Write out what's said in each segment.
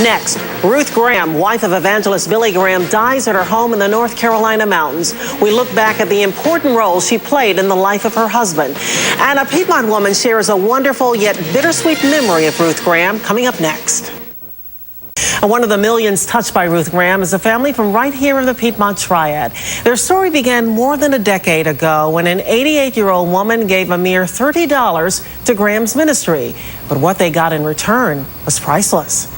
Next, Ruth Graham, wife of evangelist Billy Graham, dies at her home in the North Carolina mountains. We look back at the important role she played in the life of her husband. And a Piedmont woman shares a wonderful yet bittersweet memory of Ruth Graham, coming up next. One of the millions touched by Ruth Graham is a family from right here in the Piedmont Triad. Their story began more than a decade ago when an 88-year-old woman gave a mere $30 to Graham's ministry. But what they got in return was priceless.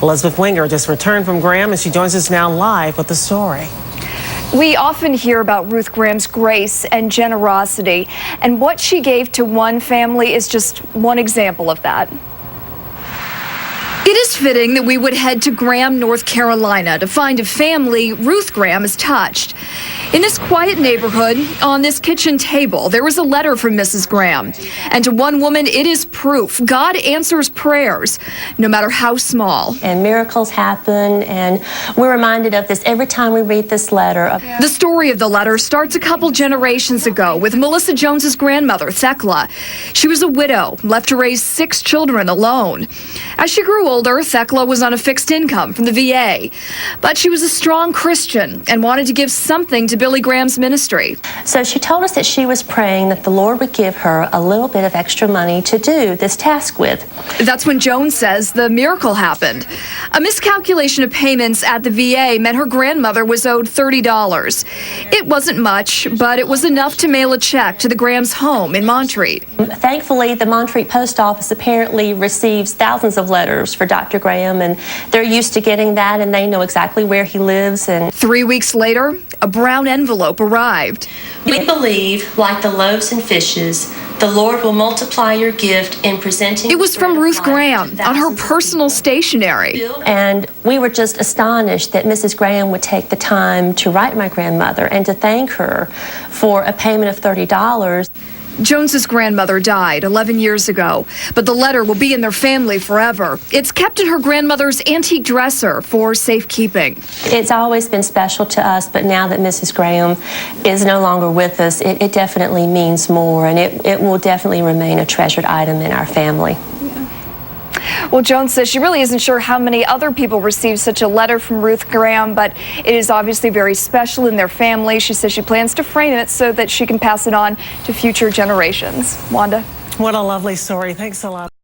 Elizabeth Winger just returned from Graham, and she joins us now live with the story. We often hear about Ruth Graham's grace and generosity, and what she gave to one family is just one example of that. It is fitting that we would head to Graham, North Carolina to find a family Ruth Graham has touched. In this quiet neighborhood, on this kitchen table, there was a letter from Mrs. Graham. And to one woman, it is proof God answers prayers, no matter how small. And miracles happen, and we're reminded of this every time we read this letter. The story of the letter starts a couple generations ago with Melissa Jones's grandmother, Thecla. She was a widow, left to raise 6 children alone. As she grew older, Thecla was on a fixed income from the VA, but she was a strong Christian and wanted to give something to Billy Graham's ministry. So she told us that she was praying that the Lord would give her a little bit of extra money to do this task with. That's when Jones says the miracle happened. A miscalculation of payments at the VA meant her grandmother was owed $30. It wasn't much, but it was enough to mail a check to the Graham's home in Montreat. Thankfully, the Montreat post office apparently receives thousands of letters for Dr. Graham, and they're used to getting that, and they know exactly where he lives. And 3 weeks later, a brown envelope arrived. We believe, like the loaves and fishes, the Lord will multiply your gift in presenting. It was from Ruth Graham on her personal stationery. And we were just astonished that Mrs. Graham would take the time to write my grandmother and to thank her for a payment of $30. Jones's grandmother died 11 years ago, but the letter will be in their family forever. It's kept in her grandmother's antique dresser for safekeeping. It's always been special to us, but now that Mrs. Graham is no longer with us, it definitely means more, and it will definitely remain a treasured item in our family. Well, Jones says she really isn't sure how many other people received such a letter from Ruth Graham, but it is obviously very special in their family. She says she plans to frame it so that she can pass it on to future generations. Wanda? What a lovely story. Thanks a lot.